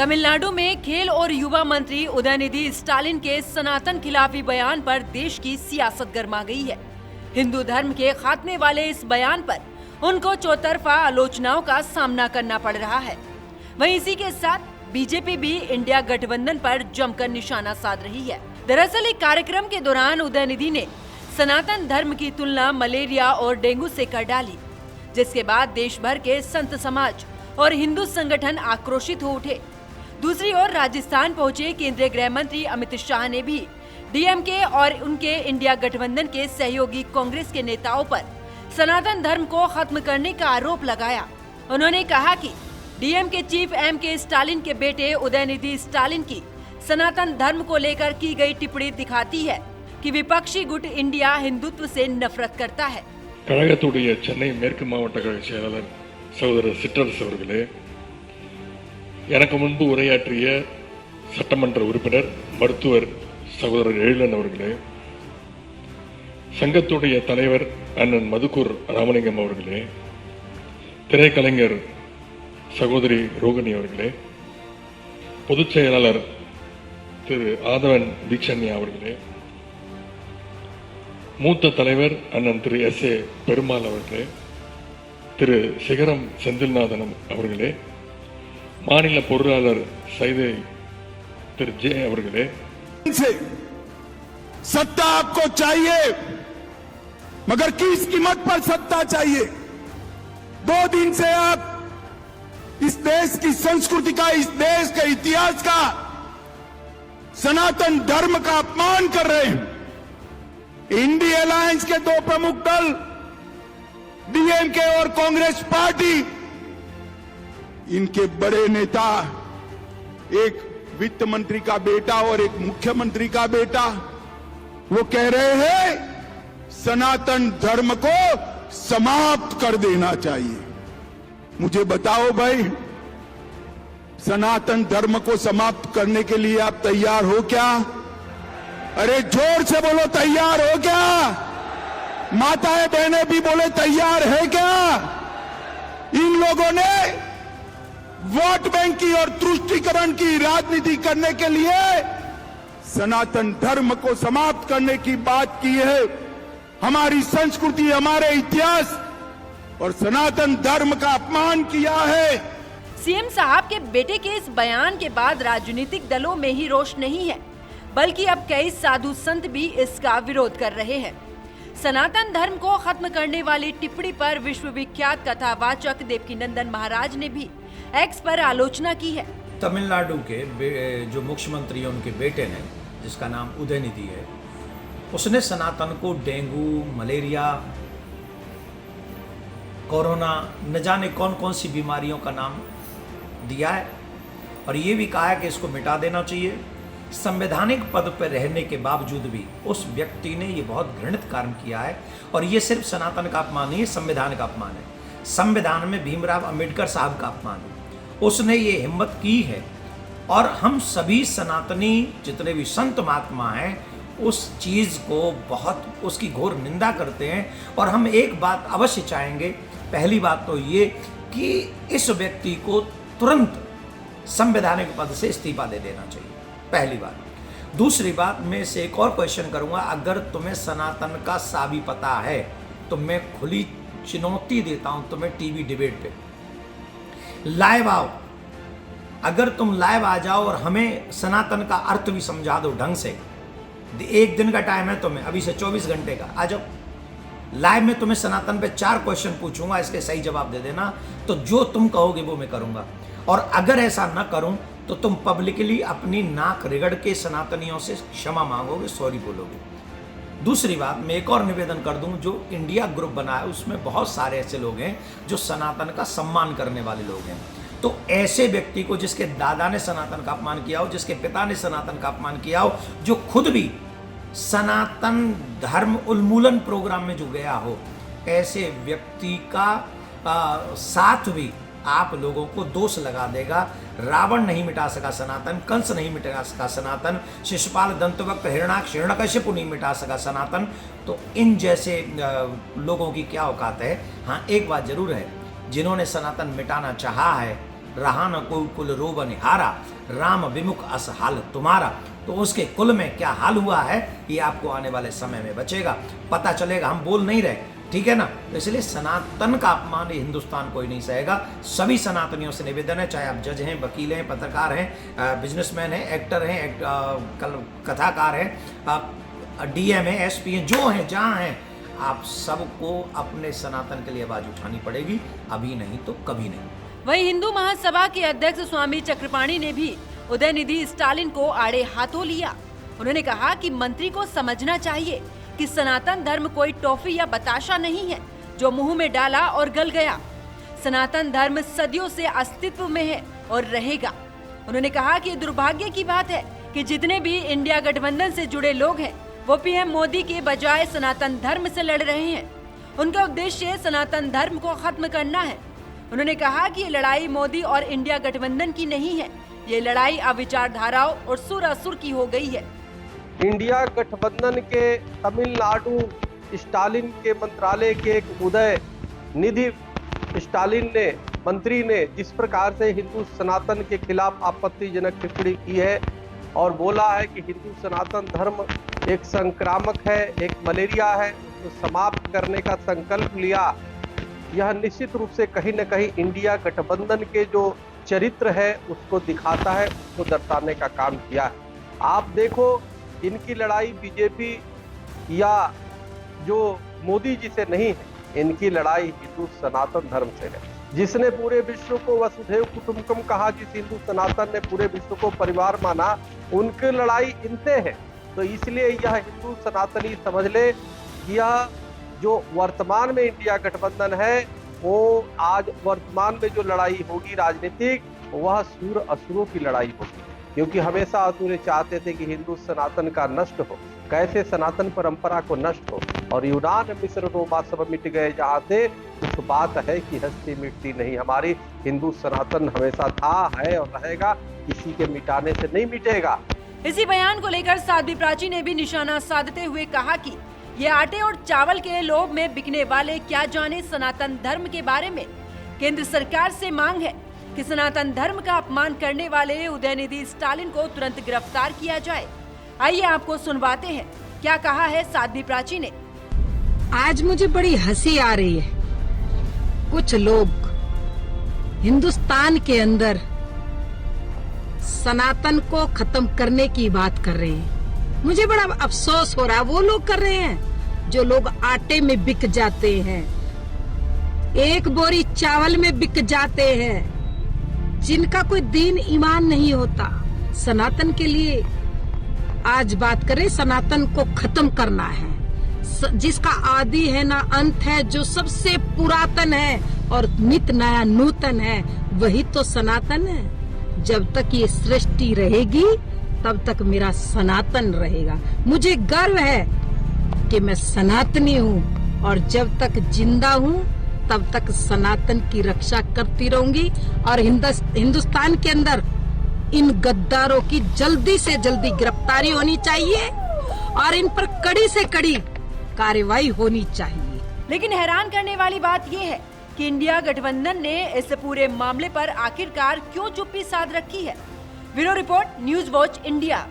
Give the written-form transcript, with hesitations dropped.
तमिलनाडु में खेल और युवा मंत्री उदयनिधि स्टालिन के सनातन खिलाफी बयान पर देश की सियासत गर्मा गई है। हिंदू धर्म के खात्मे वाले इस बयान पर उनको चौतरफा आलोचनाओं का सामना करना पड़ रहा है। वहीं इसी के साथ बीजेपी भी इंडिया गठबंधन पर जमकर निशाना साध रही है। दरअसल एक कार्यक्रम के दौरान उदयनिधि ने सनातन धर्म की तुलना मलेरिया और डेंगू से कर डाली, जिसके बाद देश भर के संत समाज और हिंदू संगठन आक्रोशित हो उठे। दूसरी ओर राजस्थान पहुंचे केंद्रीय गृह मंत्री अमित शाह ने भी डीएमके और उनके इंडिया गठबंधन के सहयोगी कांग्रेस के नेताओं पर सनातन धर्म को खत्म करने का आरोप लगाया। उन्होंने कहा कि डीएमके चीफ एमके स्टालिन के बेटे उदयनिधि स्टालिन की सनातन धर्म को लेकर की गई टिप्पणी दिखाती है कि विपक्षी गुट इंडिया हिंदुत्व से नफरत करता है। கழகத்துடைய சென்னை மேற்கு மாவட்ட கழக செயலாளர் சகோதரர் சிற்றரசு அவர்களே, எனக்கு முன்பு உரையாற்றிய சட்டமன்ற உறுப்பினர் மருத்துவர் சகோதரர் எழிலன் அவர்களே, சங்கத்துடைய தலைவர் அண்ணன் மதுக்கூர் ராமலிங்கம் அவர்களே, திரைக்கலைஞர் சகோதரி ரோகிணி அவர்களே, பொதுச் செயலாளர் திரு ஆதவன் தீக்ஷண்யா அவர்களே, மூத்த தலைவர் அண்ணன் திரு எஸ்.ஏ. பெருமாள் அவர்களே, திரு சிகரம் செந்தில்நாதன் அவர்களே, மாநில பொருளாளர் சைதை திரு ஜே அவர்களே, सत्ता आपको चाहिए मगर किस कीमत पर सत्ता चाहिए। 2 दिन से आप इस देश की संस्कृति का, इस देश के इतिहास का, सनातन धर्म का अपमान कर रहे हैं। इंडी अलायंस के 2 प्रमुख दल डीएमके और कांग्रेस पार्टी, इनके बड़े नेता, एक वित्त मंत्री का बेटा और एक मुख्यमंत्री का बेटा, वो कह रहे हैं सनातन धर्म को समाप्त कर देना चाहिए। मुझे बताओ भाई, सनातन धर्म को समाप्त करने के लिए आप तैयार हो क्या? अरे जोर से बोलो, तैयार हो क्या? माताएं बहनें भी बोले तैयार है क्या? इन लोगों ने वोट बैंक की और तुष्टीकरण की राजनीति करने के लिए सनातन धर्म को समाप्त करने की बात की है। हमारी संस्कृति, हमारे इतिहास और सनातन धर्म का अपमान किया है। सीएम साहब के बेटे के इस बयान के बाद राजनीतिक दलों में ही रोष नहीं है, बल्कि अब कई साधु संत भी इसका विरोध कर रहे हैं। सनातन धर्म को खत्म करने वाली टिप्पणी पर विश्वविख्यात कथावाचक देवकीनंदन महाराज ने भी एक्स पर आलोचना की है। तमिलनाडु के जो मुख्यमंत्री उनके बेटे ने, जिसका नाम उदयनिधि है, उसने सनातन को डेंगू, मलेरिया, कोरोना, न जाने कौन कौन सी बीमारियों का नाम दिया है और ये भी कहा है कि इसको मिटा देना चाहिए। संवैधानिक पद पर रहने के बावजूद भी उस व्यक्ति ने ये बहुत घृणित कार्य किया है और ये सिर्फ सनातन का अपमान नहीं है, संविधान का अपमान है। संविधान में भीमराव अंबेडकर साहब का अपमान है। उसने ये हिम्मत की है और हम सभी सनातनी जितने भी संत महात्मा हैं उस चीज़ को बहुत उसकी घोर निंदा करते हैं और हम एक बात अवश्य चाहेंगे। पहली बात तो ये कि इस व्यक्ति को तुरंत संवैधानिक पद से इस्तीफा दे देना चाहिए, पहली बात। दूसरी बात, मैं इसे एक और क्वेश्चन करूंगा, अगर तुम्हें सनातन का साबी पता है तो मैं खुली चुनौती देता हूं तुम्हें टीवी डिबेट पे लाइव आओ। अगर तुम लाइव आ जाओ और हमें सनातन का अर्थ भी समझा दो ढंग से, 1 दिन का टाइम है तुम्हें, अभी से 24 घंटे का, आ जाओ लाइव में। तुम्हें सनातन पे 4 क्वेश्चन पूछूंगा, इसके सही जवाब दे देना, तो जो तुम कहोगे वो मैं करूंगा। और अगर ऐसा न करूं तो तुम पब्लिकली अपनी नाक रिगड़ के सनातनियों से क्षमा मांगोगे, सॉरी बोलोगे। दूसरी बात, मैं एक और निवेदन कर दूं, जो इंडिया ग्रुप बना है उसमें बहुत सारे ऐसे लोग हैं जो सनातन का सम्मान करने वाले लोग हैं। तो ऐसे व्यक्ति को, जिसके दादा ने सनातन का अपमान किया हो, जिसके पिता ने सनातन का अपमान किया हो, जो खुद भी सनातन धर्म उन्मूलन प्रोग्राम में जो गया हो, ऐसे व्यक्ति का साथ भी आप लोगों को दोष लगा देगा। रावण नहीं मिटा सका सनातन, कंस नहीं मिटा सका सनातन, शिशुपाल, दंतवक्र, हिरण्याक्ष, हिरण्यकश्यप नहीं मिटा सका सनातन। तो इन जैसे लोगों की क्या औकात है। हाँ, एक बात जरूर है, जिन्होंने सनातन मिटाना चाहा है रहा न कोई कुल रोब निहारा, राम विमुख अस हाल तुम्हारा। तो उसके कुल में क्या हाल हुआ है ये आपको आने वाले समय में बचेगा, पता चलेगा। हम बोल नहीं रहे, ठीक है ना। तो इसलिए सनातन का अपमान हिंदुस्तान कोई नहीं सहेगा। सभी सनातनियों से निवेदन है, चाहे आप जज हैं, वकील हैं, पत्रकार हैं, बिजनेसमैन हैं, एक्टर हैं, कथाकार हैं, डीएम हैं, एसपी हैं, जो हैं जहाँ हैं, आप सबको अपने सनातन के लिए आवाज उठानी पड़ेगी, अभी नहीं तो कभी नहीं। वहीं हिंदू महासभा के अध्यक्ष स्वामी चक्रपाणी ने भी उदयनिधि स्टालिन को आड़े हाथों लिया। उन्होंने कहा कि मंत्री को समझना चाहिए कि सनातन धर्म कोई टॉफी या बताशा नहीं है जो मुंह में डाला और गल गया। सनातन धर्म सदियों से अस्तित्व में है और रहेगा। उन्होंने कहा कि दुर्भाग्य की बात है कि जितने भी इंडिया गठबंधन से जुड़े लोग हैं वो पीएम मोदी के बजाय सनातन धर्म से लड़ रहे हैं। उनका उद्देश्य सनातन धर्म को खत्म करना है। उन्होंने कहा कि ये लड़ाई मोदी और इंडिया गठबंधन की नहीं है, ये लड़ाई अब विचारधाराओं और सुरासुर की हो गई है। इंडिया गठबंधन के तमिलनाडु स्टालिन के मंत्रालय के एक उदय निधि स्टालिन ने मंत्री ने जिस प्रकार से हिंदू सनातन के खिलाफ आपत्तिजनक टिप्पणी की है और बोला है कि हिंदू सनातन धर्म एक संक्रामक है, एक मलेरिया है, उसको समाप्त करने का संकल्प लिया, यह निश्चित रूप से कहीं न कहीं इंडिया गठबंधन के जो चरित्र है उसको दिखाता है, उसको दर्शाने का काम किया है। आप देखो, इनकी लड़ाई बीजेपी या जो मोदी जी से नहीं है, इनकी लड़ाई हिंदू सनातन धर्म से है, जिसने पूरे विश्व को वसुधैव कुटुंबकम कहा, जिस हिंदू सनातन ने पूरे विश्व को परिवार माना, उनकी लड़ाई इनसे है। तो इसलिए यह हिंदू सनातनी समझ ले, यह जो वर्तमान में इंडिया गठबंधन है वो आज वर्तमान में जो लड़ाई होगी राजनीतिक, वह सूर असुरों की लड़ाई होगी, क्योंकि हमेशा असुर चाहते थे कि हिंदू सनातन का नष्ट हो, कैसे सनातन परंपरा को नष्ट हो। और यूनान मिस्र रोमा सब मिट गए, जहाँ से कुछ बात है कि हस्ती मिटती नहीं। हमारी हिंदू सनातन हमेशा था, है और रहेगा, किसी के मिटाने से नहीं मिटेगा। इसी बयान को लेकर साध्वी प्राची ने भी निशाना साधते हुए कहा कि ये आटे और चावल के लोभ में बिकने वाले क्या जाने सनातन धर्म के बारे में। केंद्र सरकार से मांग है कि सनातन धर्म का अपमान करने वाले उदयनिधि स्टालिन को तुरंत गिरफ्तार किया जाए। आइए आपको सुनवाते हैं क्या कहा है साध्वी प्राची ने। आज मुझे बड़ी हंसी आ रही है, कुछ लोग हिंदुस्तान के अंदर सनातन को खत्म करने की बात कर रहे हैं। मुझे बड़ा अफसोस हो रहा है, वो लोग कर रहे हैं जो लोग आटे में बिक जाते हैं, एक बोरी चावल में बिक जाते हैं, जिनका कोई दीन ईमान नहीं होता। सनातन के लिए आज बात करें, सनातन को खत्म करना है, जिसका आदि है ना अंत है, जो सबसे पुरातन है और नित नया नूतन है, वही तो सनातन है। जब तक ये सृष्टि रहेगी तब तक मेरा सनातन रहेगा। मुझे गर्व है कि मैं सनातनी हूँ और जब तक जिंदा हूँ तब तक सनातन की रक्षा करती रहूंगी। और हिंदुस्तान के अंदर इन गद्दारों की जल्दी से जल्दी गिरफ्तारी होनी चाहिए और इन पर कड़ी से कड़ी कार्रवाई होनी चाहिए। लेकिन हैरान करने वाली बात ये है कि इंडिया गठबंधन ने इस पूरे मामले पर आखिरकार क्यों चुप्पी साध रखी है। Bureau report, news watch India.